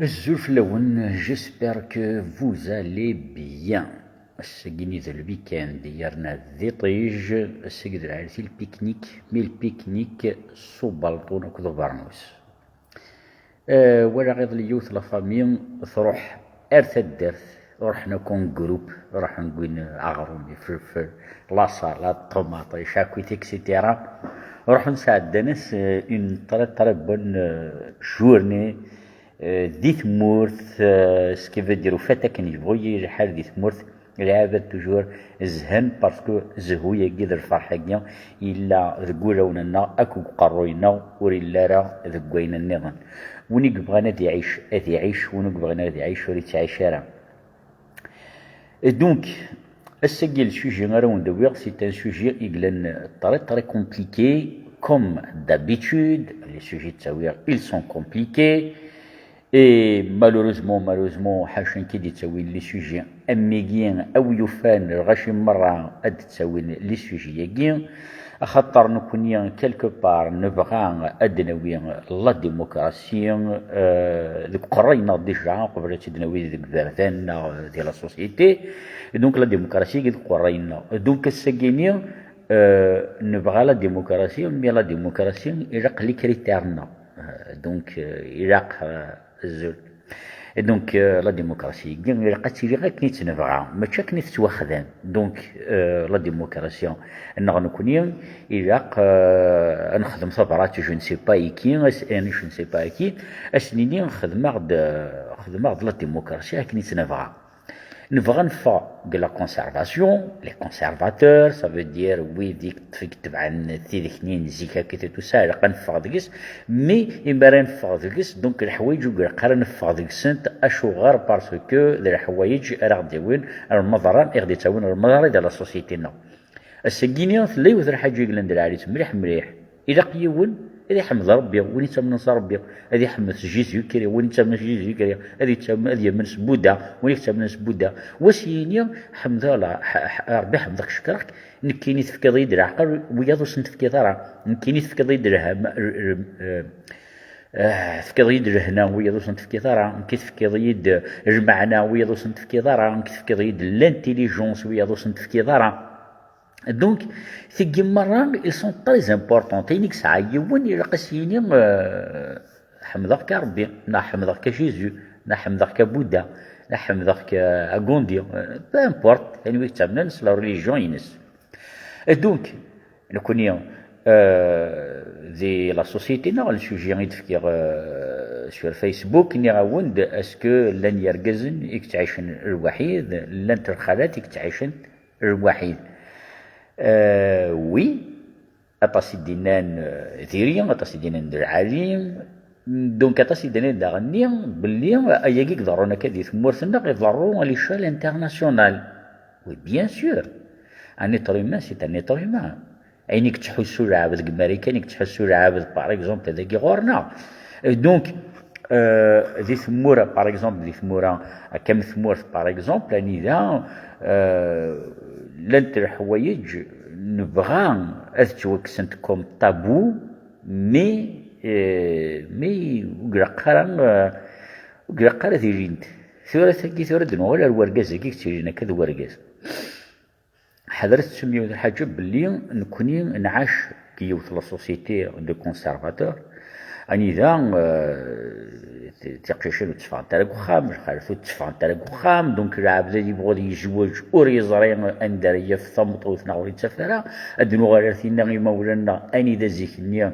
J'espère que vous allez bien. Segini le week-end ديالنا الضيطيج السيد عرفتي البيكنيك البيكنيك سو بلطون وكذا برنوس. ولا غير اليوث لا فامي تروح ارث الدرث رحنا كون جروب راح نقول اغرومي فلفل لاصال طوماطي شاكويت اكسيتيرا نروح نساعد الناس اون تري بون جورني دي ثمورث سكيفو ديرو فاتاك نيفوي الحال دي ثمورث العابد توجور زهن باسكو زهوية كي الفرحة كيا إلا ذكولاوننا أكو قروينا وريلا راه ذكوينا النظام ونيك بغانا ذي يعيش ونيك بغانا ذي يعيش وريت يعيش راه. دونك السجل السوجي غير ندوير سي ان سوجي يقلن très compliqué comme d'habitude les sujets de savoir ils sont compliqués. Et malheureusement حاشن كي تسوي لي سوجي اميكين او يفان غاشي مره اد تسوي لي سوجي ياكين خاطر نكوني كيلكو بار نبغى ادنوي لا ديموكراسي ذوك قرينا ديجا قبل تدنوي ذوك ذرثان ديال لا سوسيتي دونك لا ديموكراسي كي قرينا دونك السكيني نبغى لا ديموكراسي مي لا ديموكراسي يرق لي كريتيرنا دونك يرق الزول دونك لا ديموكراسي كاين لقات لي غير كنيت نبغى ماشي كنيت توخدان دونك لا ديموكراسي نكوني الى نخدم صبرات جو نسي با كي انا جو نسي با كي اسنيني نخدم لا ديموكراسي كنيت نبغى نفا de la conservation, les conservateurs, ça veut dire oui ديك تبع تيدكنين زيكا كي تو سا قنفا ديكس مي يمبرا نفا ديكس دونك الحوايج وقرا نفا ديكس انت اشغار باسكو الحوايج راه ديوين المضران غادي تاوين المضار ديال لا سوسيتينا السكينيا ثلي وثر حاجه يقلن عليك مليح الى قيون هذه حمد ربي وني تمن نصر ربي هذه حمد جيزو كري وني تمن جيزو كري هذه تمن هذه من سبودا وني تمن سبودا وسينيا حمد الله ربي حمدك شكرك نكيني تفكيض يدرع عقل وياضو سنت تفكيض راه نكيني تفكيض يدرع تفكيض يدرع هنا وياضو سنت تفكيض راه نكي تفكيض يد جمعنا وياضو سنت تفكيض راه نكي تفكيض يد لانتيليجونس وياضو سنت تفكيض راه. Donc, ces guimarans, ils sont très importants. Tainik saïoun, il raqasini hamdaka Rabbi, na hamdaka Jésus, na hamdaka Bouddha, na hamdaka Gandhi, peu importe, anyway, tabnan, c'est la religion ines. Et donc, nous connaissons la société, non, le sujet sur Facebook, il y a est-ce que l'an yargazen, يكتعيشن الوحيد, l'an ترخالات يكتعيشن الوحيد. وي اطاسي دينان ثيريا اطاسي دينان العالم دونك اطاسي دينان داغني باللي اياكي ضرونا كدي ثمورثنا غيضروا لي شال انترناسيونال وي بيان سور ان ايتر هيومان سي ان ايتر هيومان عينيك تحسوا العابد امريكانيك تحسوا العابد باغ اكزومبل هذاكي غورنا دونك ذي ثموره باغ اكزومبل ذي ثموره كم ثمورث باغ اكزومبل اني ذا لانت الحوايج نبغى أتوكسنت كوم تابو مي وقرقرة تيجينت ثورة ثقي ثورة دنو ولا الورقاز كي تيجينا كذا ورقاز حضرت تسميو ذا الحاجة باللي نكوني نعاش كي يوصل للسوسيتي دو كونسيرفاتور اني ذا تقشيشن تفان تاع وخام خالفو تفان تاع وخام دونك العبد يبغى يجوج اوريزري اندريه في ثمط وثناوري تفرا ادنو غيرتينا غي مولانا اني ذا زيكنيا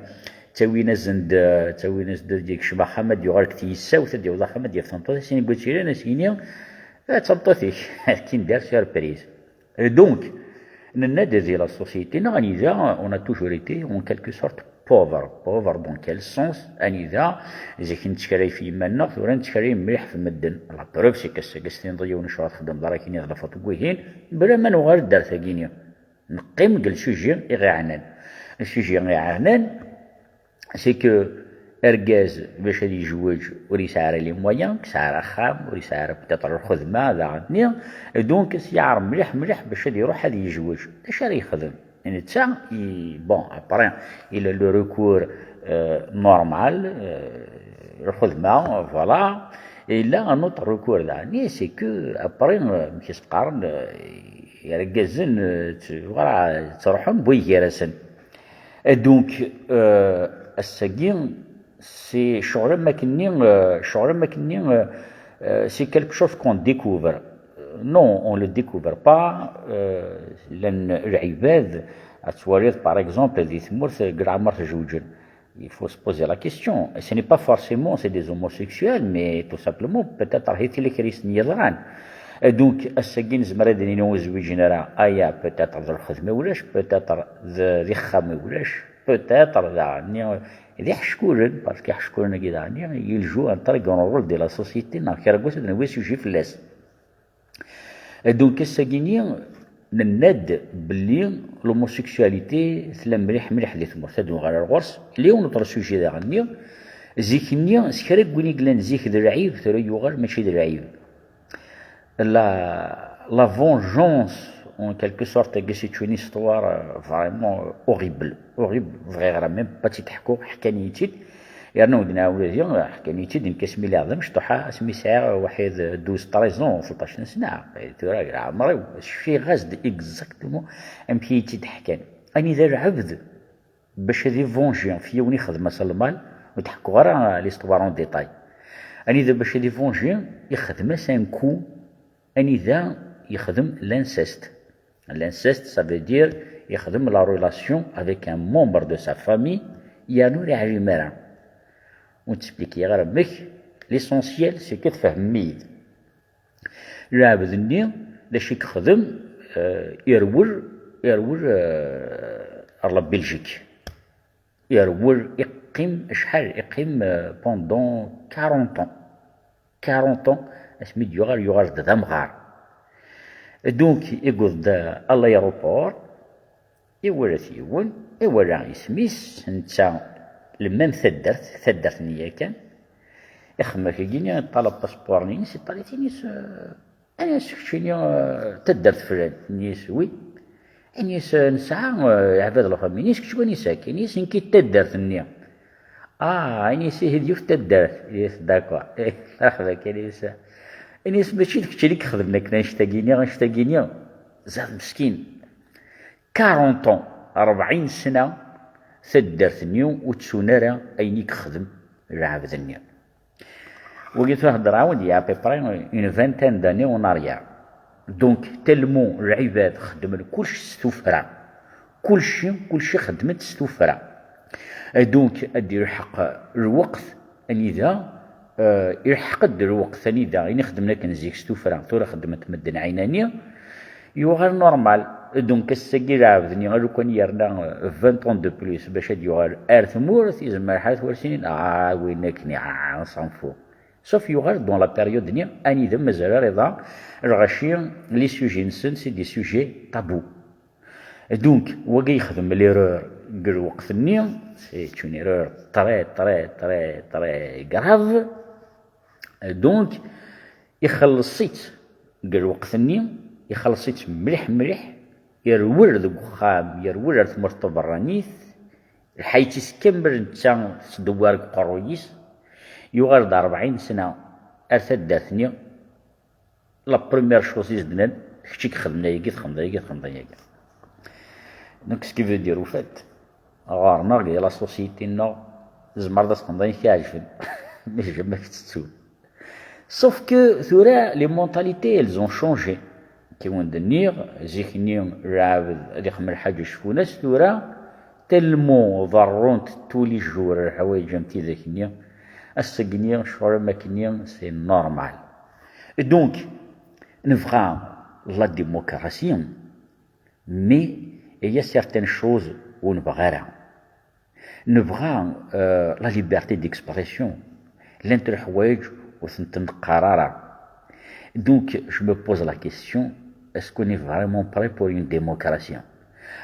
تاوينا زند ديك شبا حمد يغرك تيساوث ديال الله حمد يفهمطو سيني قلت لنا سينيا تمطوثيك كين دار سيربريز دونك ننادي ديال لا سوسيتي نغني ذا اون توجور ايتي اون كالكو سورت pauvre dans quel sens أنذا إذا كنت تشكري في مالنا ثورا تشكري مليح في المدن لا بروف سي كاستين ضيو نشوط خدم دراكيني هذا فطويهين بلا ما نغير دار ثقينيا نقيم قال سوجي غير عنان السوجي غير عنان سي كو ارجاز باش هادي يجوج وريسعر لي مويان كسعر خام وريسعر بتطر الخدمه ذا غني دونك سيعر مليح باش هادي يروح هادي يجوج اش راه يخدم يعني تاع بون ابري الى لو ريكور نورمال الخدمه فوالا Et là, un autre recours dernier, c'est que après, كيس قارن يركزن voilà تروحهم بويجرسن. Et donc السجين c'est c'est quelque chose qu'on découvre. Non, on ne le découvre pas. العباد التواريخ par exemple ذي ثمورث قرع مرت جوجن. Il faut se poser la question. Et ce n'est pas forcément c'est des homosexuels, mais tout simplement peut-être هيث اللي كريس نيضران. Donc السجين زمرد نينو زويجين راه ايا peut-être ذا الخدمه ولاش peut-être ذا الخدمه ولاش peut-être يعني ذي حشكورن باسكو حشكورن كي يعني يلجو ان طريق رول دي لا سوسيتي نا كيرغوس نوي سوجي فلاس. دونك السجينيين نناد باللي لوموسيكسواليتي ثلا مليح لي ثمر تدو غير الغرس اللي هو نطر سوجي ذا غني زيكني سكرك كوني كلان زيك ذا العيب ثرا يوغر ماشي ذا العيب. La vengeance, en quelque sorte, c'est une histoire vraiment horrible, vraiment, même pas de تحكو حكانيتي. يعني ودنا ولادي حكانيتي دين كاسمي اللي عظم شطوحة اسمي ساعة واحد 12 13 13 سنة ترى عمري شي غازد اكزاكتومون ام كيتي تحكان اني ذا العبد باش هذي فونجي في يوني خدمة سلمال وتحكو غير ليستوار اون ديتاي اني ذا باش هذي فونجي يخدم سان كو اني ذا يخدم l'inceste. L'inceste, ça veut dire يخدم la relation avec un membre de sa famille يانو لي حاجة مرا ونتسبليكي غير بك l'essentiel c'est que تفهمي العبد الني لاش يخدم يرور على بلجيك يرور يقيم شحال يقيم pendant 40 ans اسمي يغار ذا مغار. دونك يقود على الايروبور يورا ثيون يورا اسميس نتا المام ثدرت نيا كان يخمك كيني طلب باسبور نيس طالتي نيس انا سكتيني تدرت فلان نيس وي نيس نسعى عباد الاخر نيس كتشواني ساكن نيس نكي تدرت نيا نيس هديو تدرت يس داكور مرحبا كنيس نيس ماشي داكشي اللي كخدمنا كنا غنشتاقيني زاد مسكين 40 سنة ثدرت نيو وتسونارا ايني كخدم العبد النيا وقلت له هضر عاود يا بيبري اون فانتان داني اون اريير. دونك تلمو العباد خدم كلشي ستوفرا كلشي خدمت ستوفرا. دونك ادير الحق الوقت اني ذا يحقد الوقت ثاني ذا يعني خدمنا كنزيك ستوفرا ثورا خدمت مدن عينانية يوغال نورمال. دونك السجل عاودني غير كون يرنا 20 طون دو بلوس باش هاد يوغال ارثمورث يزمر حيث ورسينين وينكني صنفو سوف يوغال دون لا بيريود نيا اني ذا مازال رضا الغشي لي سوجي نسن سي دي سوجي طابو. دونك وكا يخدم ليرور قال وقت النيا سي اون ايرور تري غراف. دونك يخلصيت قال وقت النيا يخلصيت مليح يرور ذوك خام يرور ثمرت برانيث الحيتيس كمل نتا تدوار قرويس يغرد 40 سنة أرثد داثنيا لا بروميير شوز يزدنان كتشيك خدمنا ياكي دونك سكي فو دير وفات غارنا غير لا سوسيتي نا زمر دا سقنضاين كيعجبن ماشي جمع كتستول sauf que ثورا لي مونتاليتي elles ont changé كيون دنيغ زيكني العابد هادي خمر حاجة شفوناس ثورا تلمو ضرونت تولي جور الحوايج امتي ذاكنيا السقنيا شعور ماكنيا سي نورمال. دونك نبغى لا ديموكراسي مي il y a certaines choses où نبغى لا ليبرتي ديكسبرسيون لانت الحوايج وثنتن قرارة. Donc je me pose la question, est-ce qu'on est vraiment prêt pour une démocratie?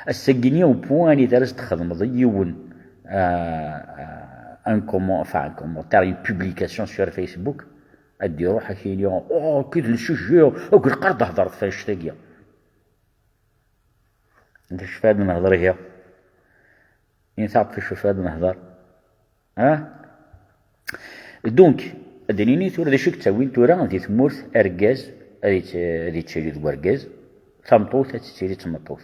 السجنية au point اللي درست تخدم ضيون un commentaire, une publication sur Facebook ادي روحها كاين كي السجيه وكل قرض هضرت فيها الشتاقيه انت اش فاد نهضر هي تعرف فاش فاد نهضر دونك ادريني تورا داشك تاوين تورا دي ثمورث اركاز هذه تشري وركاز ثمطوث تشري تمطوث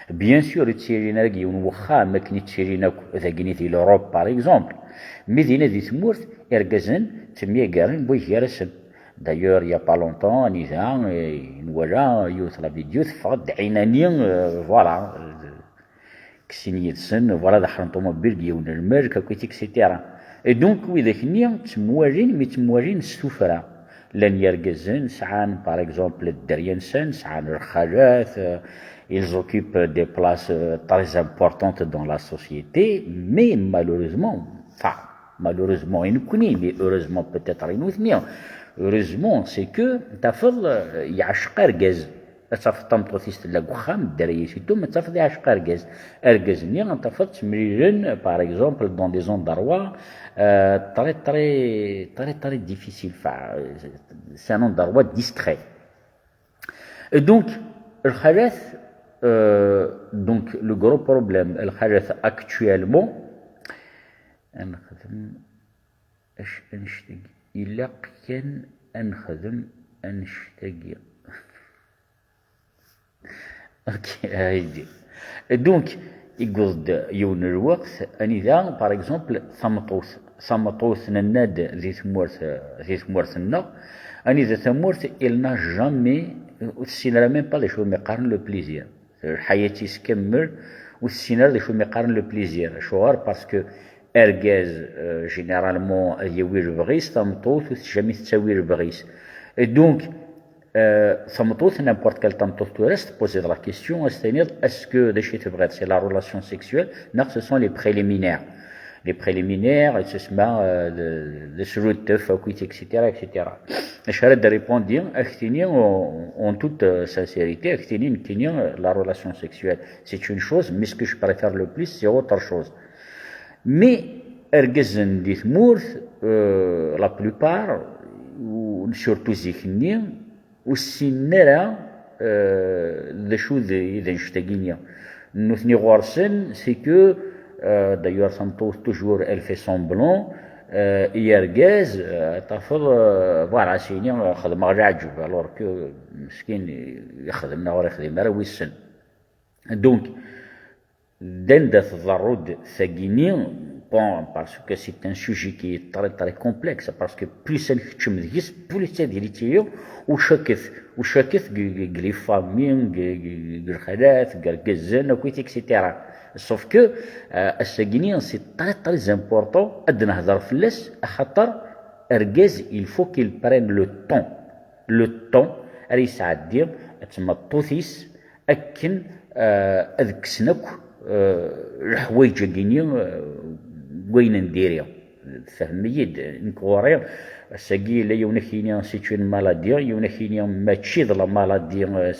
بيان سور تشري ناكي ونوخا ما كني تشري ناك ذاكني في لوروب باغ اكزومبل مدينه دي ثمورث اركازن تمية كارن بوي يرسم دايور يا با لونتون نيزان نوالا يوث لا فيديو تفقد عيناني فوالا كسيني السن فوالا دخل طوموبيل ديال الماركه كويتيك سيتيرا اي دونك وي ذاك تموارين السفره لان يركزن سعان باغ اكزومبل الدريانسن سعان الرخالات ils occupent des places très importantes dans la société mais malheureusement ils nous connaissent mais heureusement peut-être ils nous connaissent heureusement c'est que تفضل يعشق ركاز تفضل تمطوثيست لا وخام الدراري سيتو ما تفضل يعشق ركاز ني تفضل تمريرن باغ اكزومبل دون دي زون داروا très difficile c'est un nom d'arwa discret et donc الخلاث donc le gros problème الخلاث actuellement نخدم اش نشتاق الا كان نخدم نشتاق اوكي هايدي دونك يقصد يون الوقت اني ذا باغ اكزومبل ثمطوث نناد ذي ثمورثنا اني ذا ثمورث il n'a jamais والسيناريو ميم با لي شو ميقارن لو بليزير حياتي سكمل والسيناريو لي شو ميقارن لو بليزير شوار باسكو اركاز جينيرالمون يوي البغيس تمطوث جامي تساوي البغيس دونك تمطوث نيمبورت كال تمطوث تورست بوزي لا كيستيون c'est-à-dire est-ce que داشي تبغي c'est la relation sexuelle non ce sont les préliminaires تسمى le شروط تفاكويت etc اش راه ريبوندي اكتيني en toute sincérité اكتيني نكيني la relation sexuelle c'est une chose mais ce que je préfère le plus c'est autre chose mais اركزن دي ثمورث لا بلوبار وسورتو زيكني والسنارة ذا شو إذا نشتاقينيا نوثني غورسن سي كو دايوغ سامطوث توجور elle fait semblant يركاز تفضل فوالا سيني خدم غير عجب الوغ كو مسكين يخدمنا ورا يخدم راه ويسن دونك دندا تضرد ثقيني bon parce que c'est un sujet qui est très complexe parce que plus نكتشم ذيس plus تديريتيو وشكث قلي فامين قل خلاث قل قزن وكويت اكسيتيرا sauf que الساقيني سي très important اد نهضر فلاس خاطر اركاز il faut qu'il prenne le temps راه يسعد تما طوثيس اكن اذك سنك الحوايج كيني وين نديريها فهميد نكوري ساقي لا يونكيني سي اون مالادي يونكيني ماشي لا مالادي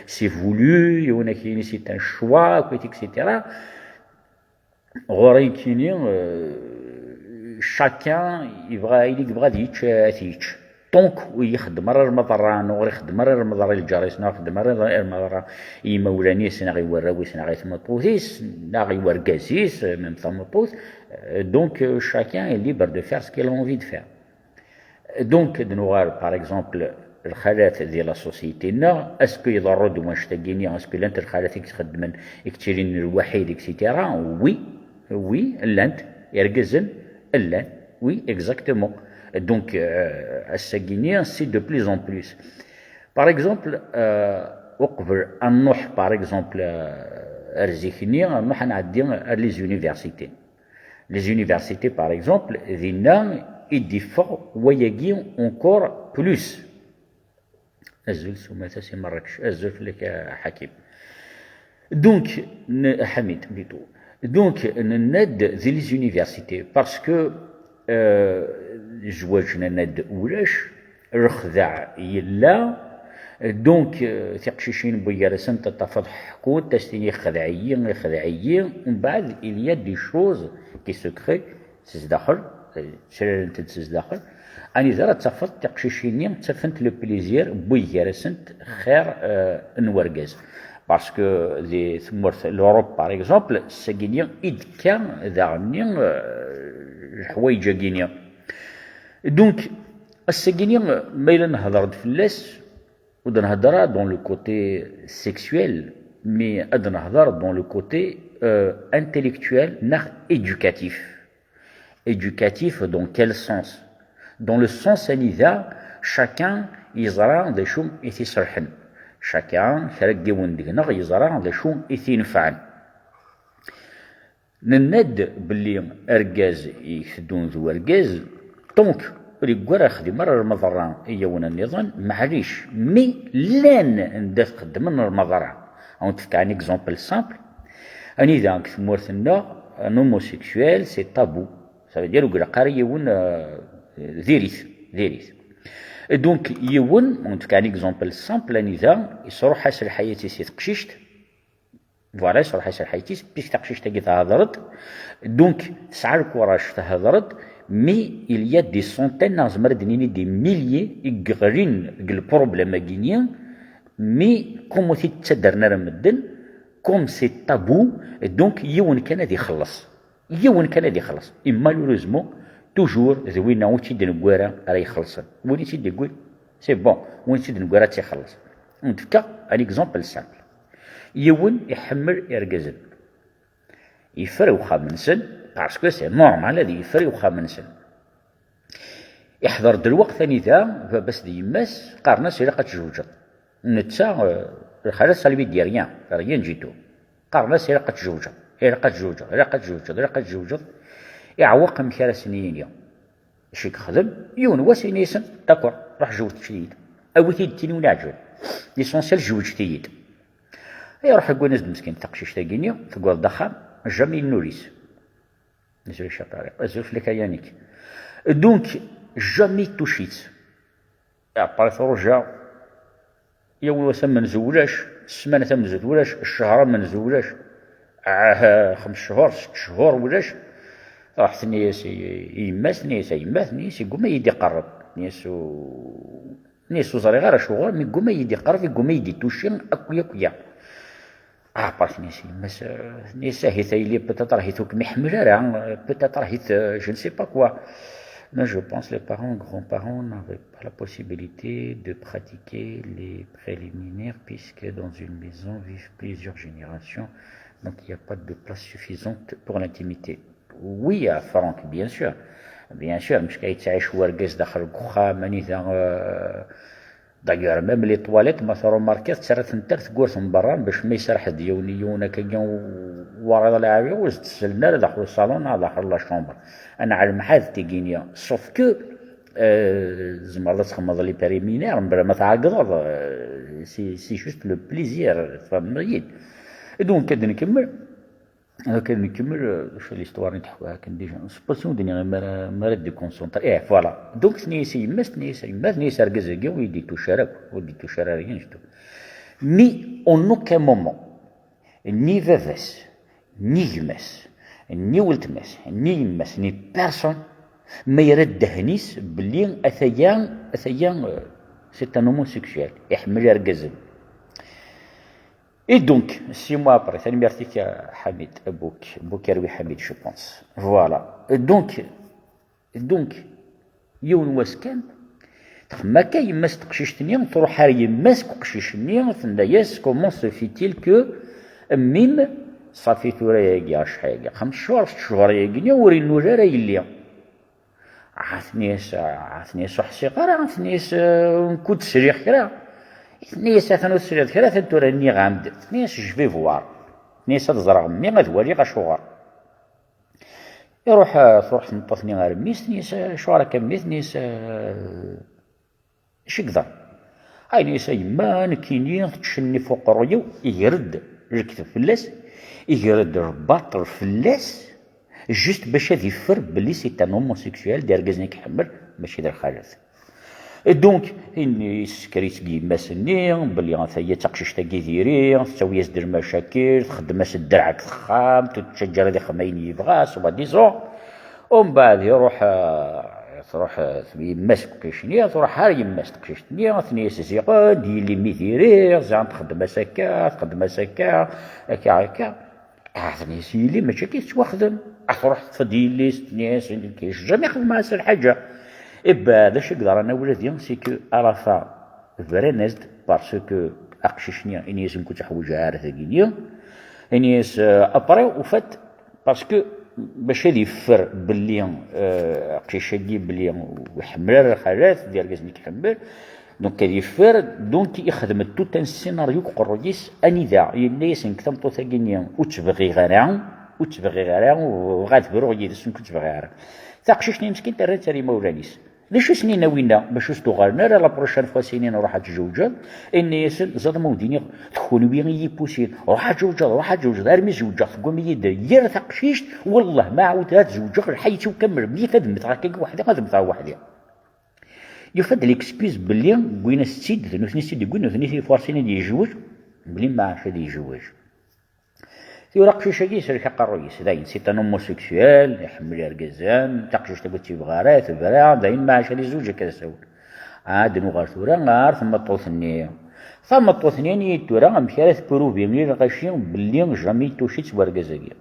سي فولو يونكيني سي ان شوا كويت اكسيتيرا غوري كيني شاكان يبغى ديتش دونك ويخدم راه المضران ويخدم راه المضر الجاريس نخدم راه المضر يمولاني سنا غيورا سنا غيثمطوثيس نا غيوركاسيس ميم ثمطوث دونك شاكان est libre de faire ce qu'il a envie de faire دونك دنوار باغ اكزومبل الخالات ديال لا سوسيتي نا اسكو يضروا واش تاكيني اسكو لانت الخالات يخدمن يكتيرين الوحيد اكسيتيرا وي لانت يركزن لان وي اكزاكتومون donc الساقينيا سي دو بليز اون بليس باغ اكزومبل وقبل نروح باغ اكزومبل ارزيكني نروح نعدي لي زونيفرسيتي باغ اكزومبل دينا يديفو وياكي اونكور بلوس ازول سماتا سي مراكش ازول لك حكيم دونك حميد بيتو دونك ناد ذي لي زونيفرسيتي باسكو زواجنا ند ولاش رخذع يلا دونك تقشيشين بويرسن تتفض حكوت تستيني خذعيين ومن بعد il y a des choses qui se créent تزدخل شريرن تزدخل اني زرا تفض تقشيشين تفنت لو بليزير بويرسن خير نورغاز باسكو دي ثمورث لوروب باغ اكزومبل ساكينيا ايد كان ذا الحوايج كينيا دونك السجنية ما إلا نهضر فلاس ود نهضر دون لو كوتي سيكسويل مي اد نهضر دون لو كوتي انتيليكتويل ناخ éducatif. Éducatif dans quel sens? Dans le sens إذا chacun يزرع ذا شو يتيسرحن chacun خرج وندقنا يزرع ذا شو يتينفعن نند باللي أرجاز يخدون ذو أرجاز دونك ريكوارا خدم المضرة هي ونا النظام معليش مي لان ندات خدم المضرة أو نتفك عن إكزومبل سامبل أني إذا كثمورثنا un homosexuel c'est tabou. Ça veut dire que قاري يون ذيريث دونك يون نتفك عن إكزومبل سامبل أني إذا يصروح حاسر حياتي سي تقشيشت فوالا يصروح حاسر حياتي بيش تقشيشت كي تهضرت دونك تسعى الكوراج تهضرت مي il y a des centaines نزمر دنيني دي ميليي يقرين البروبليم كينيا مي كومو تيتسدرنا رمدن كوم سي تابو دونك يون كان هادي يخلص اي مالوريزمون توجور ذوينا وين تيدي نكوارا راه يخلصن وين تيدي نقول سي بون وين تيدي نكوارا تيخلص نتفكا ان اكزومبل سامبل يون يحمل اركزن يفرق من سن باسكو سي نورمال هادي يفرق من سن يحضر دلوقت ثاني ذا باش دي يماس قارنا سيرا قتجوجت نتا الخلاص سالبي دي ريان جيتو قارنا سيرا قتجوجت يعوق مكالا سنين شي كخدم يون واسينيسن داكور راح جوجت شديد او تيدتيني ونعجبن ليسونسيال جوج تيد يروح يقول نزد مسكين تقشيش تاقيني تقول ضخام جامي نوريس نزل الشطارق ازوف لك يانيك دونك جامي توشيت عبارة رجع يوم وسم ما نزولاش السمانة ما نزولاش الشهر ما نزولاش 5 شهور 6 شهور ولاش راح نيس يماس يقول ما يدي قرب نيسو زري غير شغل مي يقول ما يدي قرب يقول ما يدي توشين اكويا بارك نيس هي اللي بتاتر هيتوك محمله راه بتاتر هيت جو نسي با كوا. Mais je pense que les parents, grands-parents n'avaient pas la possibilité de pratiquer les préliminaires puisque dans une maison vivent plusieurs générations, donc il n'y a pas de place suffisante pour l'intimité. Oui, à Franck, bien sûr, مش كيتعيش ورقاز داخل الكخا ماني دايوغ ميم لي طواليت ما ثرو ماركات تسرات نتر تقورث من برا باش ما يسرح ديونيون هكايا ورا العابي وتسلنا داخل الصالون داخل لا شومبر انا على المحاد تيكينيا سوف كو زعما تخمض لي بريمينير من بلا ما تعقد سي جوست لو بليزير فهمتي دونك كنكمل شو ليستوار نتحوها كنديجا سباسيون دنيا ما رد كونسونطر فوالا دونك سنيس يماس ركزاكي ويدي توشارك ريان جدو مي اون اوكان مومون ني فافاس ني جماس ني ولتماس ني يماس ني بيرسون ما يرد هنيس بلي اثيان سي ان هوموسيكسويل يحمل ركزن. Et donc, 6 mois après, c'est merci à Hamid, Boukaroui Hamid, je pense. Voilà. Donc, يوم واسكان ما كاين يماس تقشيشتني تروح هاري يماس قشيشني ثناياس كومون سو فيتيل كو ميم صافي ثورا ياكي شحال 5 شهور 6 شهور ياكي ورينو راه يلي عثنيس وحسي قرا عثنيس نكون تسريح كرا نيس ثانو تسريح كرا ثنتورا ني غامد نيس جفي فوار نيس تزرع مي غدوالي غشوار يروح تروح تنطثني غير ميس نيس شوارا كميت نيس شكذا هاي نيس يما نكيني تشني فوق الريو يرد الكتف فلاس يرد الباطل فلاس جوست باش هادي يفر بلي سي ان هوموسيكسويل داير كازني كحمل ماشي داير حاجات دونك اني سكريت كيما سني بلي غاثايا تقشيش تاكي ديري تساوي يزدر مشاكل تخدم اس الدرعك خام تتشجر هذي خماين يبغى سوا ديزون ومن بعد تروح يماس كيشني تروح هاي يماس كيشني ثني سيقا ديلي ميثيري زعما تخدم سكا هكا ثني سيلي ماشي كيتواخدم تروح تفديلي ثني كيشجع ما يخدم مع حاجه Et bien, de ce que je veux dire, c'est qu'à la fin, Verenest, parce que Akshishnia, il y a une couche à Houjar, il y a après, au fait, parce que باش هذه يفر باللي قشيشاكي باللي وحمرار الحاجات ديال كازني كيحمر دونك هذه يفر دونك يخدم توت ان سيناريو كقروديس اني ذا يلي يسن كتم طوثاكينيا وتبغي غيرها وغاتبرو يدسن كتبغي غيرها تاقشيشني مسكين ترى تاري مولانيس ليش سنين ناوينا باش استغالنا لا بروشان فوا سنين روح تجوجل اني يسل زاد موديني تكون بين يبوسين روح تجوجل ارمي زوجة قوم يد ير تقشيش والله ما عاود هاد زوجة الحيت وكمل بلي خدمت هكاك وحده خدمت وحده يفد ليكسكيوز بلي بغينا ستيد نوثني ستيد بغينا نوثني فورسين يجوج بلي ما عادش يجوج يراقش شاكي سير حق الرئيس داين سي ان هوموسيكسويل يحمل الرقزان تقشش تقول تيبغارات البراع داين ما عاش هذه زوجه كذا سول عاد نغار ثورا غار ثم طوثني ثم طوثني تورا مشارات بروفي ملي غاشيون بلي جامي توشيت ورقزاكيا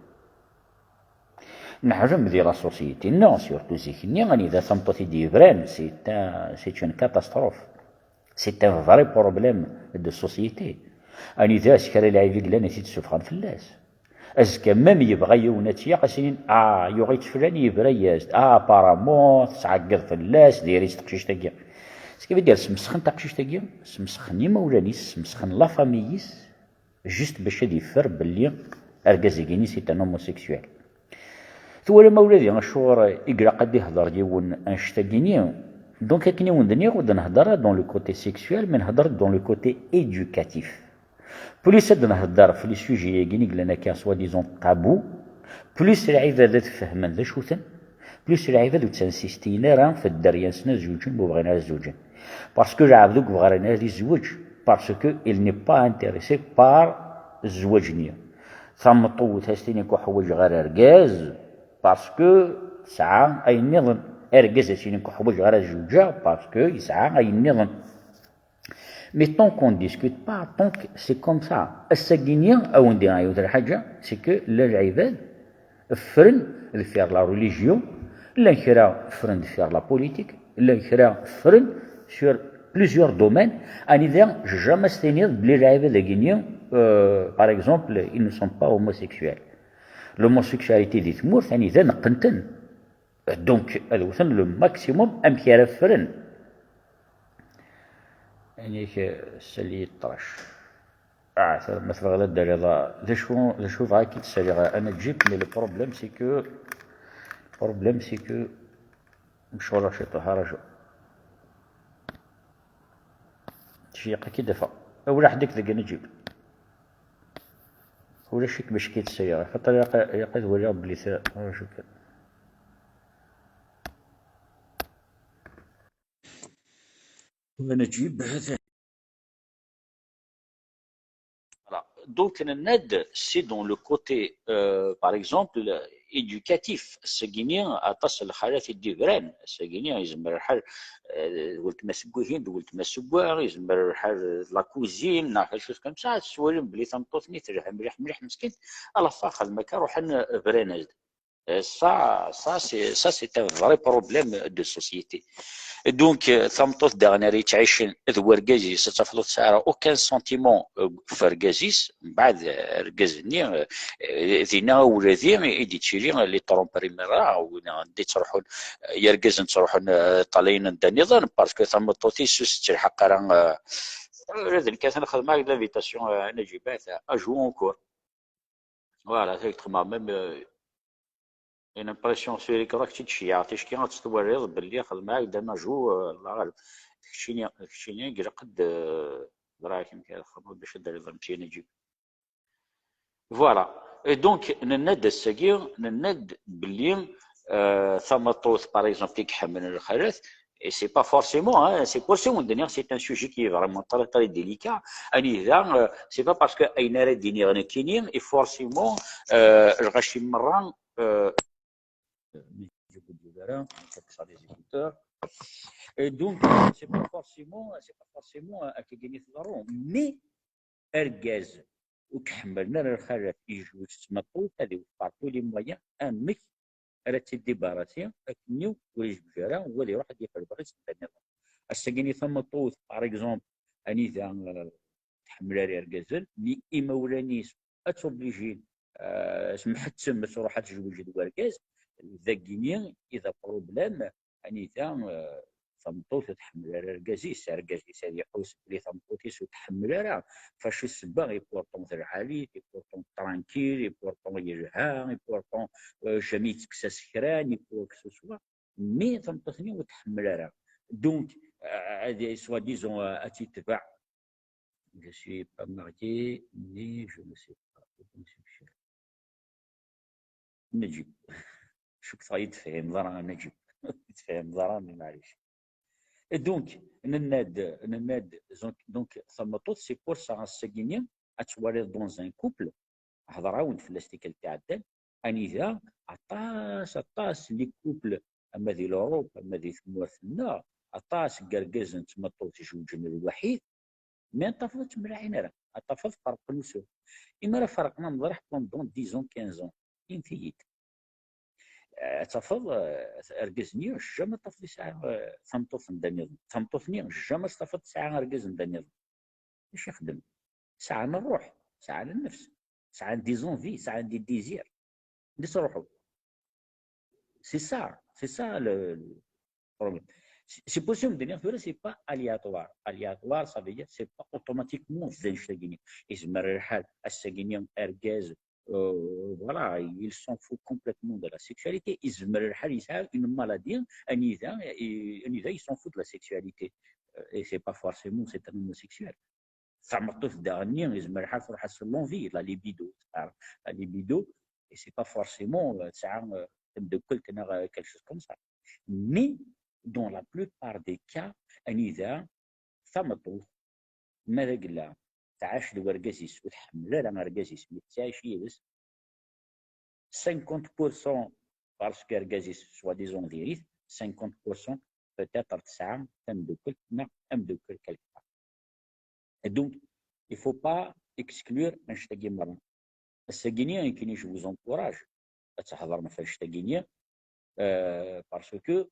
نحجم ديال لا سوسيتي نو سورتو زيكني غادي اذا ثم طوثي دي فران سي اون كاتاستروف سي ان فري بروبليم دو سوسيتي اني ذا سكر العيب لا نسيت سفخان فلاس أزكى مام يبغى يوناتيا قاسين يغيت فلان يبرياز بارامون تعقد فلاس داير يستقشيش تاكيا سكيف دير سمسخن تقشيش تاكيا سمسخن يما ولانيس سمسخن لا فامييس جست باش هادي يفر بلي اركازيكيني سي ان هوموسيكسويل ثوالي ما ولادي غشور يقرا قد يهضر ديون انشتاكيني دونك كني وندني غود نهضر دون لو كوتي سيكسويل من نهضر دون لو كوتي ايدوكاتيف بليس هاد نهضر في لي سوجي كيني لنا كان سوا ديزون طابو بليس العباده تفهمن ذا شوثن بليس العباده تنسيستينا راه في الدريان سنا زوجين بغينا الزوجين باسكو العبد بغينا هذه الزواج باسكو il n'est pas intéressé par الزواج ثم طوت هاستيني كو حوايج غير اركاز باسكو ساعه اي نظن اركاز هاستيني كو حوايج غير الزوجه باسكو يسعى اي نظن Mais tant qu'on ne discute pas, tant que c'est comme ça. السجينية أو ندير أيوة الحاجة c'est que l'عباد فرن de faire la religion, l'enchera فرن de faire la politique, l'enchera فرن sur plusieurs domaines. أنا إذا jamais tenir بلي العباد الجينية par exemple ils ne sont pas homosexuels. L'homosexualité دي تمور ثاني إذا نقنتن. Donc هذا وصل le maximum أمشي فرن. يعني السلي طرش مثلا غدا الدرجة ذا شو فاكي تسالي انا تجيب مي البروبليم سي كو مش ولا شي طهارة شي كي دفع ولا حدك ذاك نجيب ولا شيك باش كي تسالي خاطر يقيد ولا بلي شو كان وانا تجيب هذا Donc, c'est dans le côté, par exemple, éducatif. السجينية أتصل الحالات الديفران السجينية يزمر الحال ولت ما سكوهين ولت ما سكوار يزمر الحال لا كوزين ناخذ شوز كم ساعة سوالم بلي تنطوثني تريح مليح مسكين على فاخذ مكان روحنا فريناز Ça c'est un vrai problème de société. Donc, ثمطوث داغناري تعيشن ذواركازي ستفضل سعر اوكان سنتيمون فركازيس بعد ركازني ذينا ولا ذي يدي تشيري لي طرومبري مرا ودي تروحون يركزن تروحون طالين دا نظام باسكو ثمطوثي سوس تلحق راه لازم كان ناخذ معك لافيتاسيون نجيبات اجو اونكور فوالا هيك تخمم ميم une impression sur les caractères تشي كي غتستوريض باللي خدم معاك دانا جو الله غالب كشيني كرا قد دراهم كيخدموا باش دار مشي نجيب فوالا دونك نناد الساكير نناد باللي ثمطوث باغ اكزومبل كيحمل الخلاث et c'est pas forcément c'est possible de dire c'est un sujet qui est vraiment très très délicat اني c'est pas parce que اين راه ديني غنا كاينين et forcément الغاشي مرة des écouteurs. Et donc, c'est pas forcément à qui gagner ce daron, mais الغاز وكحملنا الخلاف يجوز تمطوط هذه par tous les moyens un mix راه تيديباراسي اكنيو ويجبجرا هو اللي يروح يدير البغيس نتاع النظام. الساكيني ثم طوث باغ اكزومبل اني ذا تحمل راه ركازل لي ايمولانيس اتوبليجي سمحتسم باش تروح تزوج الوركاز ذاكيني اذا بروبليم اني ذا ثمطوط تحمل راه ركازيس ركازيس هذه يحوس بلي ثمطوطيس وتحمل راه فاش السبا يبورطون عالي يبورطون ترانكيل يبورطون يجها يبورطون جامي تكساس كران يبور كسوسوا مي ثمطوطني وتحمل راه دونك هذه سوا ديزون تتبع. Je suis pas marié, mais je ne sais pas. نجيب شو كثر يتفهم ضرا نجيب يتفهم ضرا معليش. دونك نناد دونك ثم توت سي بور سا ساكينيا اتوالي دون ان كوبل هضر عاود في الاستيكال تاع الدم اني ذا عطاس لي كوبل اما ذي لوروب اما ذي ثمورثنا عطاس كركاز تما توت يجوجن الوحيد ما تفضت ملاعين راه تفض فرق نسو إما راه فرقنا نضرح بوندون 10 15 انتيت تفض اركزني جا طفي ساعه ثمطوف ندني ثمطوفني جا ما استفدت ساعه اركز ندني اش يخدم ساعه نروح ساعه للنفس ساعه ديزون في ساعه دي ديزير ندير روحو سي سا problème. C'est possible de dire que ce n'est pas aléatoire. Aléatoire, ça veut dire que ce n'est pas automatiquement zinchagini. Ils se marrent à Saginian Ergez. Voilà, ils s'en foutent complètement de la sexualité. Ils se marrent à une maladie, un ida, ils s'en foutent de la sexualité. Et ce n'est pas forcément c'est un homosexuel. Ça m'a tout dernier, ils se marrent à l'envie, la libido. La libido, et ce n'est pas forcément quelque chose comme ça. Mais dans la plupart des cas أنذا ثمطوث ماذا قلنا تعاش الورقازيس وتحمل على رقازيس متعايش يلس 50% باسكو رقازيس سوا ديزون ديريت 50% peut-être تسعة تمدوكل نا أمدوكل كالكا. Donc il faut pas exclure un شتاقي الساقينية يمكن je vous encourage تحضر مثلا شتاقينية parce que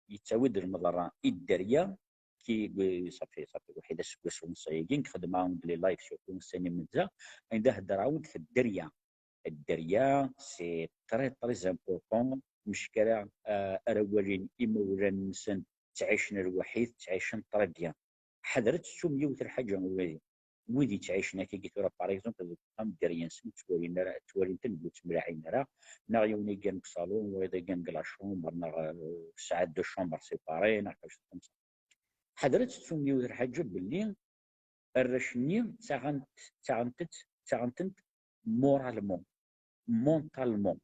يتعود المضرة الدرية كي صافي وحده سكوس ونص ياكين خدم معاهم بلي لايف شوفو الثاني من ذا عندها هدر عاود في الدرية. الدرية سي تري تري امبورطون مشكلة أرولين إمولا نسن تعيشنا الوحيد تعيشن تري بيان حضرت شو يوث الحاجة ويدي تعيشنا كي قلت راه باغ اكزومبل الدرية نسن تورين تنبو تملاعين راه نا يوني كان كصالون وإذا كان كلاشون برنا ساعات دو شومبر سيباري نا كاش خمسة حضرت تسميو الحاجة باللي الرشني تاغنتت مورالمون مونطالمون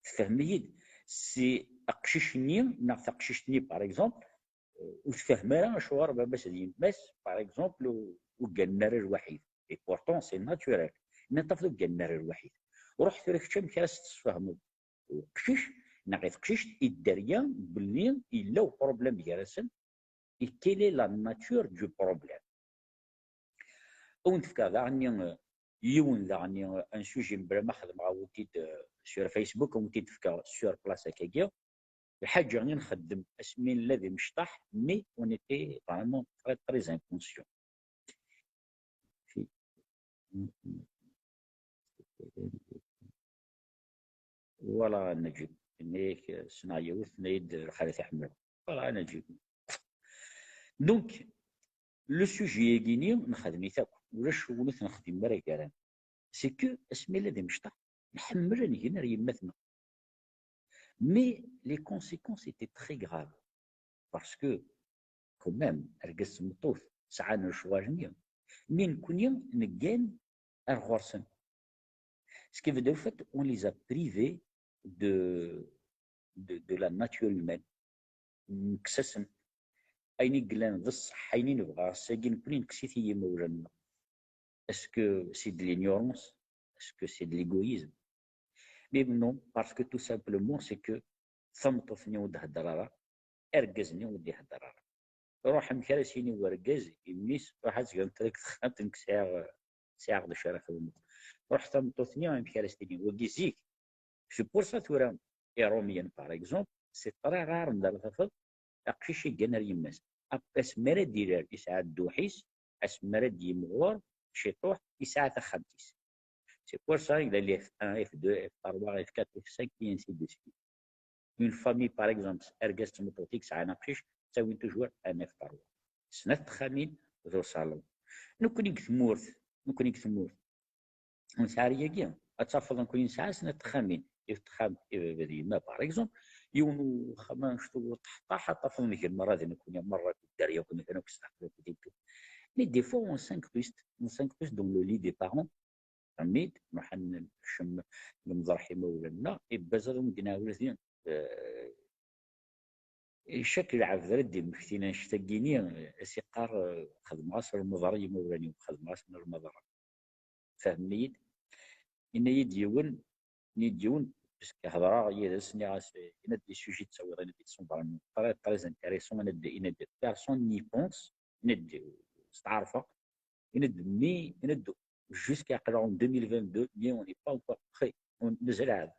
تفهميد سي اقشيشني نا تقشيشني باغ اكزومبل وتفهم راه شوار باباس ديال ماس باغ اكزومبل وكالنار الوحيد اي بورتون سي ناتورال نتفضل كالنار الوحيد ورحت في ركشم كاس تفهموا وقشيش ناقي تقشيش الدريا باللي الا بروبليم ديالسن اي كيلي لا ناتور دو بروبليم ونتفكر عني يون عني ان سوجي بلا ما خدم عاودت سور فيسبوك ونتي تفكر سور بلاصه كاكيا الحاجه غني نخدم اسمي الذي مشطح مي اونيتي فريمون تري تري انكونسيون ولا نجيب نيك سنايو ثنيد خالد احمد ولا نجيب دونك لو سوجي يجيني نخدمي تاكو ولا شغلت نخدم مرا كلام سي كو اسمي الذي مشطح نحمل نجينا يمثنا مي لي كونسيكونس ايتي تري غراف باسكو quand même رقص مطوف ساعات نشواجني من كونيا نجان الغرسن ce qui veut dire en fait on les a privés de la nature humaine نكسسن اين قلان بصح اين نبغى ساكن كلين كسيتي مولانا اسكو سي دي لينيورونس اسكو سي دي ليغويزم مي نو باسكو تو سامبلومون سي كو ثمطفني ود هدرارا اركزني ودي هدرارا روح مكرسيني وركز يميس راح تزقن ترك خاتم ساعه د شرف الموت روح ثمطفني مكرسيني وكيزيك سي بور سا تورا ايروميان باغ اكزومبل سي طري رار ندار تفض اقشيش يقنا يماس اسمرا ديرار يسعى الدوحيس اسمرا دي مغور شيطوح يسعى تخمتيس سي بور سا إلا لي اف 1 اف 2 اف 3 اف 4 اف 5 اي انسي دو سويت اون فامي باغ اكزومبل اركاز تمطوطيك سعى نقشيش تساوي توجور ان اف 3 سنة تخامين ذو صالون نكوني كثمورت نكوني كثمورت ونسعى كيا اتفضل نكون نسعى سنة تخامين يفتخام ديما باغ اكزومبل يونو خما نشتو تحطا حتى في المجال مرة ذي نكون مرة الدارية كنا كانوا كيستحقوا كيديكو مي دي فوا اون 5 بيست اون 5 بيست دون لو لي دي بارون عميد نروح نشم المزرحي مولانا يبازر مدينة ولدين شكل عبد ردي مكتينا نشتاقيني سيقار خدم غاس المضري مولاني خدم غاس من المضر فهمنيد إن يديون يديون بس كهضرا يدسني غاس إن دي سوجي تسوي غير دي سون فريمون تري انتريسون إن دي بيرسون ني بونس إن دي استعرفه إن مي إن دو جوسكا قراون 2022 مي اون با اونكور بخي مازال عاد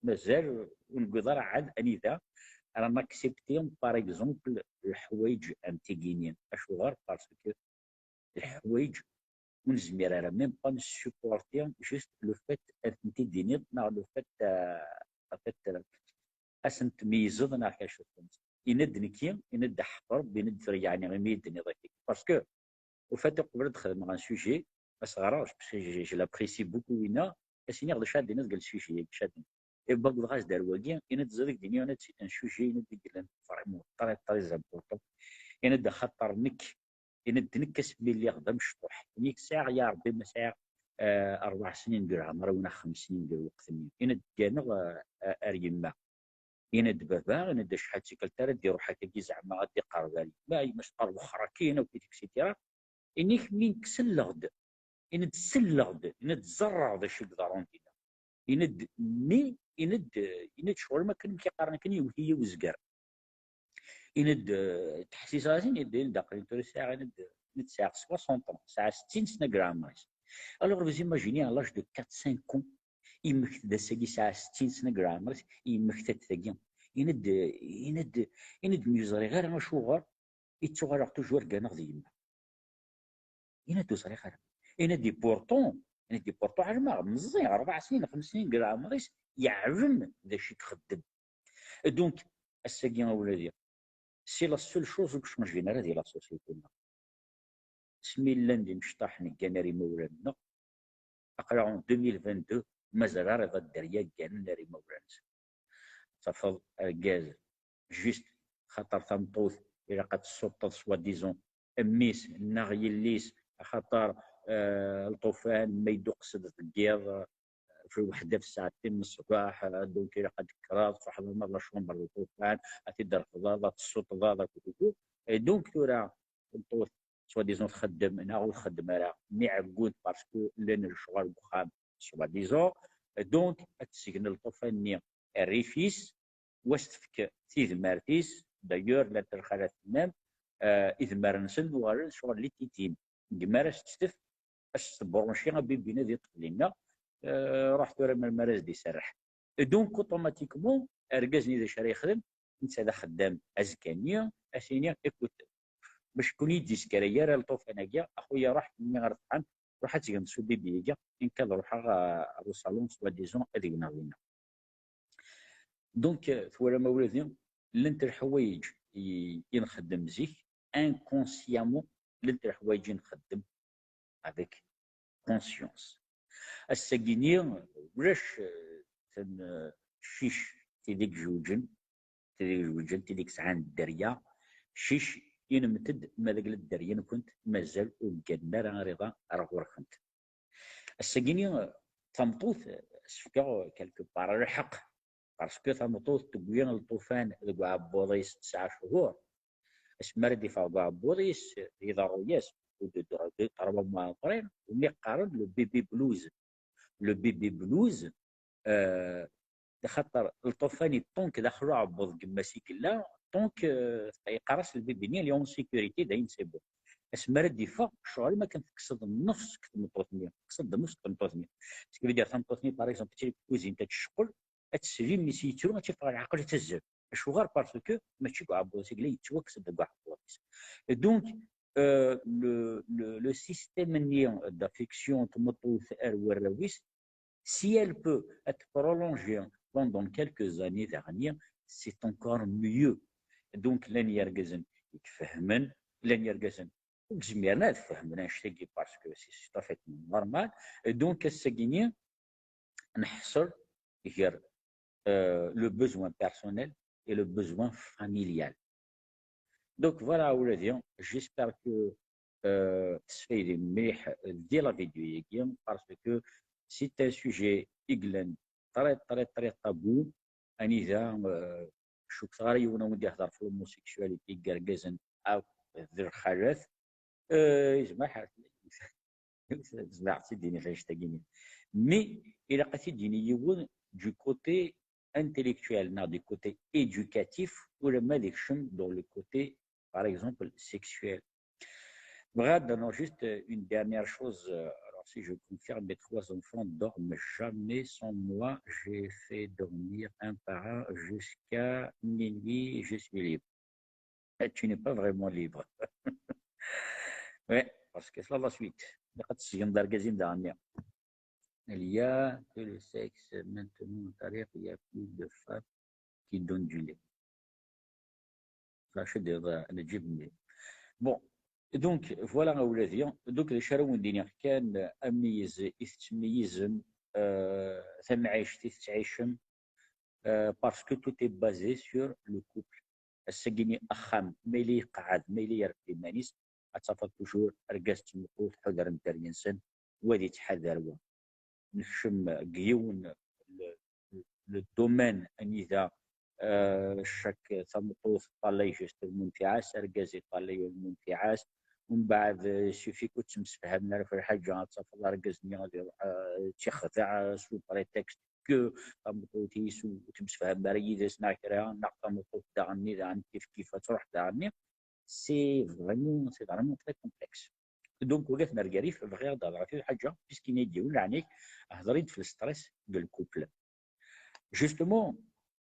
مازال ونقدر عاد انذا رانا اكسبتيون باغ اكزومبل الحوايج انتيغينيين اشوغار باسكو الحوايج ونزمير راه ميم با نسيبورتي جوست لو فات انت دينيض نا لو فات فات اسن تميزض نا كاش يند نكي يند حفر بيند يعني غيميد نضيك باسكو وفات قبل دخل مع سوجي بس غراش باسكو جو لابريسي بوكو وينا اسيني غدا شاد الناس قال سوجي شاد اي بغض غاز دار واقي انا تزادك دنيا انا تسيت نشوجي انا ديك فريمون طري زامبورطون انا دا خطر نك انا دنكس ملي غدا مشطوح نيك ساعه يا ربي ما ساعه 4 سنين ندير عمره ولا 5 سنين ندير وقت انا كان اريما انا دبابا انا دا شحال سيكلتار دير روحها كي زعما غادي قربالي ما هي مش قرب اخرى كاينه وكيتك سيتيرا انك من كسلغد ان تسلغد ان تزرع ذا شي قدرون دينا يند مي يند شغل ما كان كيقارن كني وهي وزقر يند تحسيس راسي يند داخل توري ساعه يند ساعه 60 ساعه 60 سنه غرام مايس الوغ vous imaginez à l'âge de 4 5 ans يمكت دا ساقي ساعه 60 سنه غرام مايس يمكت تاقي يند ميزري غير انا شوغر يتسوغر توجور كان غدي يند زري غير يند دي بورتون على مزيان 4 سنين 5 سنين غرام مايس يعلم ذا شي تخدم دونك الساقي ولادي سي لا سول شوز باش نجينا ديال لا سوسيتي بسم الله ندي مشطاح نكاناري مولانا اقرا 2022 مازال راه الدريا كان ناري مولانا تفضل الغاز جوست خاطر تنطوث الى قد السلطه سوا ديزون ميس ناغي الليس خاطر الطوفان ما يدقصد الكيض في وحده في الساعتين من الصباح دونك الى قد كراس واحد المره شومبر الطوفان تدير فضاضه الصوت ضاضه دونك تورا الطوف سوا ديزون تخدم هنا وتخدم راه مي عقود باسكو لان الشغل بخام سوا ديزون دونك تسجن الطوفان الريفيس واستفك تيذ مارتيس دايور لا ترخلات النام اذ مارنسن وغير شغل اللي تيتيم كمارا تستف اش تبرونشي غبي بينا دي تقلينا رحت ورا من المراز دي سرح دونك اوتوماتيكمون اركازني ذا شري يخدم انت هذا خدام ازكانيا اسينيا ايكوت باش كون يدي سكريا راه الطوف انايا اخويا راح ملي غنطعم روح تجي نسو بيبيا ان كان روح رو صالون سوا ديزون هذيك ناوينا دونك ثولا مولودين لنت الحوايج ينخدم زيك انكونسيامون لنت الحوايج ينخدم افيك كونسيونس الساكيني ولاش شيش تيديك جوجن تيديك سعان الدريا شيش ينمتد ماذاك الدريا كنت مازال وكان راه رضا راه ورخنت الساكيني تمطوث سفكا كالكو بار الحق باسكو تمطوث تبين الطوفان ذو عبوديس 9 شهور اسمر دفاع عبوديس اذا روياس ضربوا مع الاخرين وملي قارن لو بيبي بلوز لو بيبي بلوز خاطر الطوفاني طونك دخلوا عبود كماسي كلا طونك يقرص البيبي نيا اليوم سيكوريتي داين سي اسمر الدفاع شغل ما كان تقصد النص كتمطوثني تقصد النص كتمطوثني سكي دير تمطوثني باغ اكزومبل تي كوزين تاع الشغل اتسجل مي سيترو غتبقى العقل تزل اشوغار باسكو ماشي كاع بوسيك لا يتوكس كاع بوسيك دونك le système d'affection تمطوث الوراويس si elle peut être prolongée pendant quelques années dernières c'est encore mieux donc لن يرجزن يتفهمن لن يرجزن جميعنا تفهمنا نشتكي باسكو سي ستافيت نورمال دونك الساكيني نحصر غير le besoin personnel et le besoin familial. Donc voilà, Aurélien, j'espère que تستفيد مليح ديال لا فيديو parce que c'est un sujet إقلن طري طابو أني ذا شوك صغاري وانا ودي يهضر في الهوموسيكسواليتي كاركازن أو ذر خالات يسمح زعما تديني فاش تاقيني مي إلا قاتي تديني يقول du côté intellectuel, du côté éducatif, ou le médecin dans le côté, par exemple, sexuel. Bref, non, juste une dernière chose. Alors, si je confirme, mes 3 enfants dorment jamais sans moi. J'ai fait dormir un par un jusqu'à minuit. Je suis libre. Et tu n'es pas vraiment libre. Oui, parce que c'est la suite. Il y a que le sexe maintenant en carrière, il y a plus de femmes qui donnent du lait. Sachez de bon, donc voilà أولادي دوك الشراو ندير كان أميز يتميزم ثمعيش تتعيشم باسكو تو تي بازي سور لو كوبل الساكيني أخام ميلي قعد ميلي يربي مانيس أتصافى توجور رقاس تمقوف حذر ندار ينسن وادي تحذر نخشم قيون الدومين أني ذا الشك ثمطوث طالي جست المنتعاس رقازي طالي المنتعاس ومن بعد سيفي كنت تمسفهمنا في الحاجة تصفى رقزني غادي تخدع سو بريتكست كو ثمطوثي سو تمسفهم ريد سنا كرا نقطة ثمطوث دعني دعني كيف تروح دعني سي فريمون تري كومبلكس دونك وقفت مرقري في بغير هضر في الحاجة بيسكي يديون عليك هضريت في الستريس ديال الكوبل justement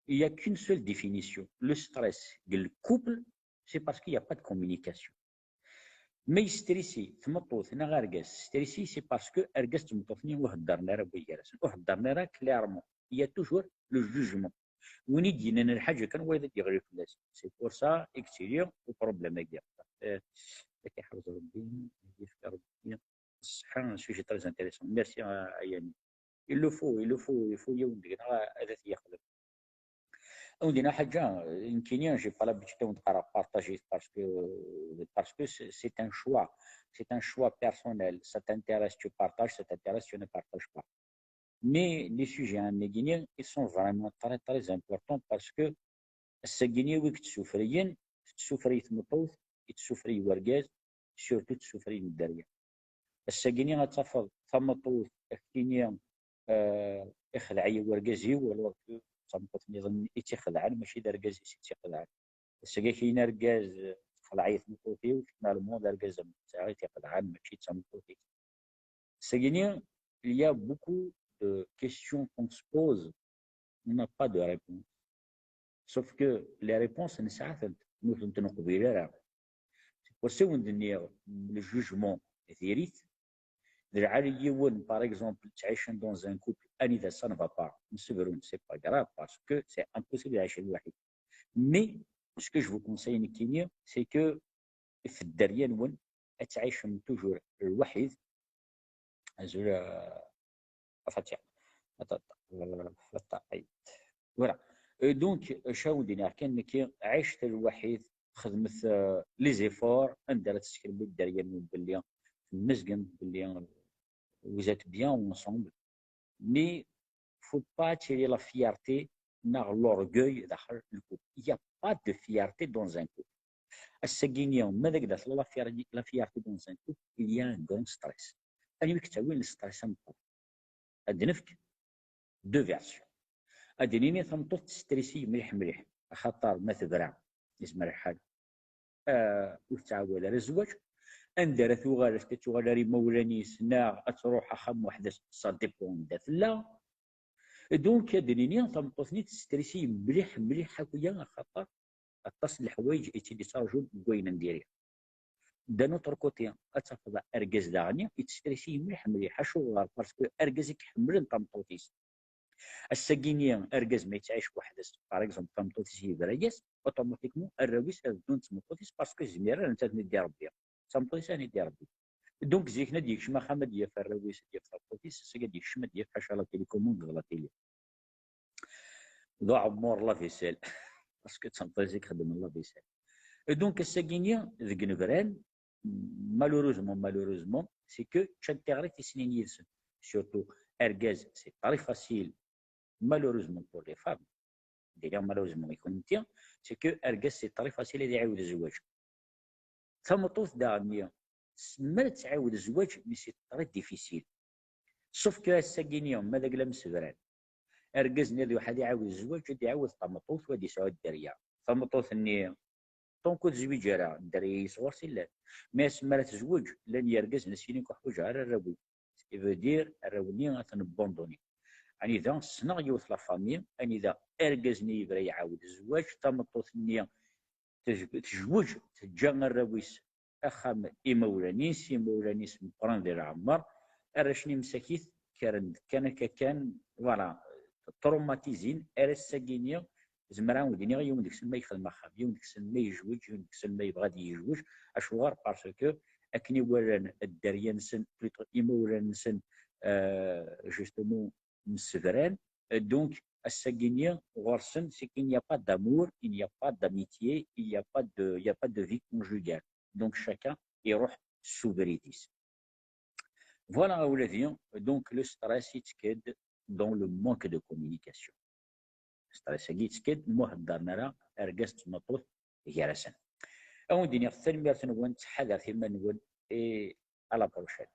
il n'y a qu'une seule définition. Le stress du couple, c'est parce qu'il n'y a pas de communication. Mais stressé, stressé, c'est parce que clairement. Il y a toujours le jugement. C'est pour ça que le problème est c'est un sujet très intéressant. Merci à Yannick. Il le faut. عندنا حاجة يمكن j'ai pas l'habitude de partager parce que c'est un choix personnel. Ça t'intéresse, tu partages, ça t'intéresse, tu ne partages pas. Mais les sujets en Guinée, ils sont vraiment très très importants parce que السجنية ويك تسوفريين تسوفري ثمطوث تسوفري ورقاز سورتو تسوفري الدرية السجنية غتفضل ثمطوث اكتينيا اخلعي ورقازي ولا تنبط نظام يتخلع ماشي داركاز يتخلع السكا كاين ركاز خلعي ثمطوطي وفينالمون داركاز تاعي تخلع ماشي تنبطوطي ساكيني il y a beaucoup de questions qu'on se pose on n'a pas de réponse sauf que les réponses نسعفت مثل تنقبيل راه c'est pour ça on dit le jugement ديريت par exemple, dans un couple, ça ne va pas. C'est pas grave parce que c'est impossible d'être le mais ce que je vous conseille, Nikinia, c'est que derrière nous, toujours le wahid. Voilà. Donc, شاودنا كان كي عشت الوحيد خدمت les efforts عندها تسكر بالدريا من باللي نسقم باللي vous êtes bien ensemble, mais il ne faut pas tirer la fierté dans l'orgueil داخل الكوب. Il n'y a pas de fierté dans un couple. السجينية ماذا قدرت la fierté dans un couple, il y a un grand stress. أنا مكتوين الستريس مطلق. أدنفك deux versions. أدنيني ثمطوط تستريسي مليح خاطر ما تبرع يسمى الحال. وتعاود على الزواج. أندر ثوغالس كتوغالري مولاني سنا تروح أخم وحدة صا ديبون داث لا دونك دنيني تمطوثني تستريسي مليح مليح هكايا، خاطر اطاس الحوايج اللي تراجل بوين نديريها. دا نوتر كوتي اتفضل اركز داغني يتستريسي مليح مليح شغل، باسكو اركز يحمل تمطوطيس. الساكينيا اركز ما يتعيش وحدس، باغ اكزومبل تمطوطيس يبرايس اوتوماتيكمون الراويس بدون تمطوطيس، باسكو زميره انت ندي ربي تمطوطيس ندي ربي. دونك زيكنا ديك شما خاما ديال الراويس ديال تمطوطيس سكا ديك شما ديال حاشا لا تيليكوموند ولا تيلي ذو عمور لا فيسال باسكو تمطوطيس يخدم لا فيسال. دونك الساكينيا ذيك نفران malheureusement c'est que تشانتيغري تسنين يلسن surtout ارجاز سي طري فاسيل malheureusement pour les femmes ديالها malheureusement يكون انت سي كو ارجاز سي طري فاسيل اللي يعاود الزواج. ثمطوث داغنيا سمال تعاود الزواج مي سي طري ديفيسيل سوف كو الساكينيا ما داك لا مسفران ارجاز نادي واحد يعاود الزواج غادي يعاود طمطوث وغادي يسعود الدريه ثمطوث ني طونكو تزويج راه الدري صغار سي ما سما تزوج لن يرقز نسيني كحوج على الراوي يفو دير الراوني غتنبوندوني. يعني اذا سنغيو في لا فامي اني اذا ارقزني يبرا يعاود الزواج تمطوث النية تزوج تجا الراويس اخام ايمولانيس ايمولانيس مقران ديال عمر ارشني مساكيث كان فوالا تروماتيزين ارساكينيا زمرا وديني يوم ديك السنه يخدم خام يوم ديك السنه يجوج يوم ديك السنه يبغى يجوج اشوار باسكو اكني وران الدريه نسن بليتو ايما وران نسن جوستومون مسفران. دونك الساكينيا غورسن سي كي نيا با دامور il n'y a pas d'amitié il y a pas de vie conjugale donc chacun يروح سوبريتيس. فوالا اولادي دونك لو ستريس يتكاد dans le manque de communication. ستريس يتكاد مهدرنا راه ارقاس تمطوط يارسن. اون دينيغ التنمية نون تحذر ثما نون اي على بروشين.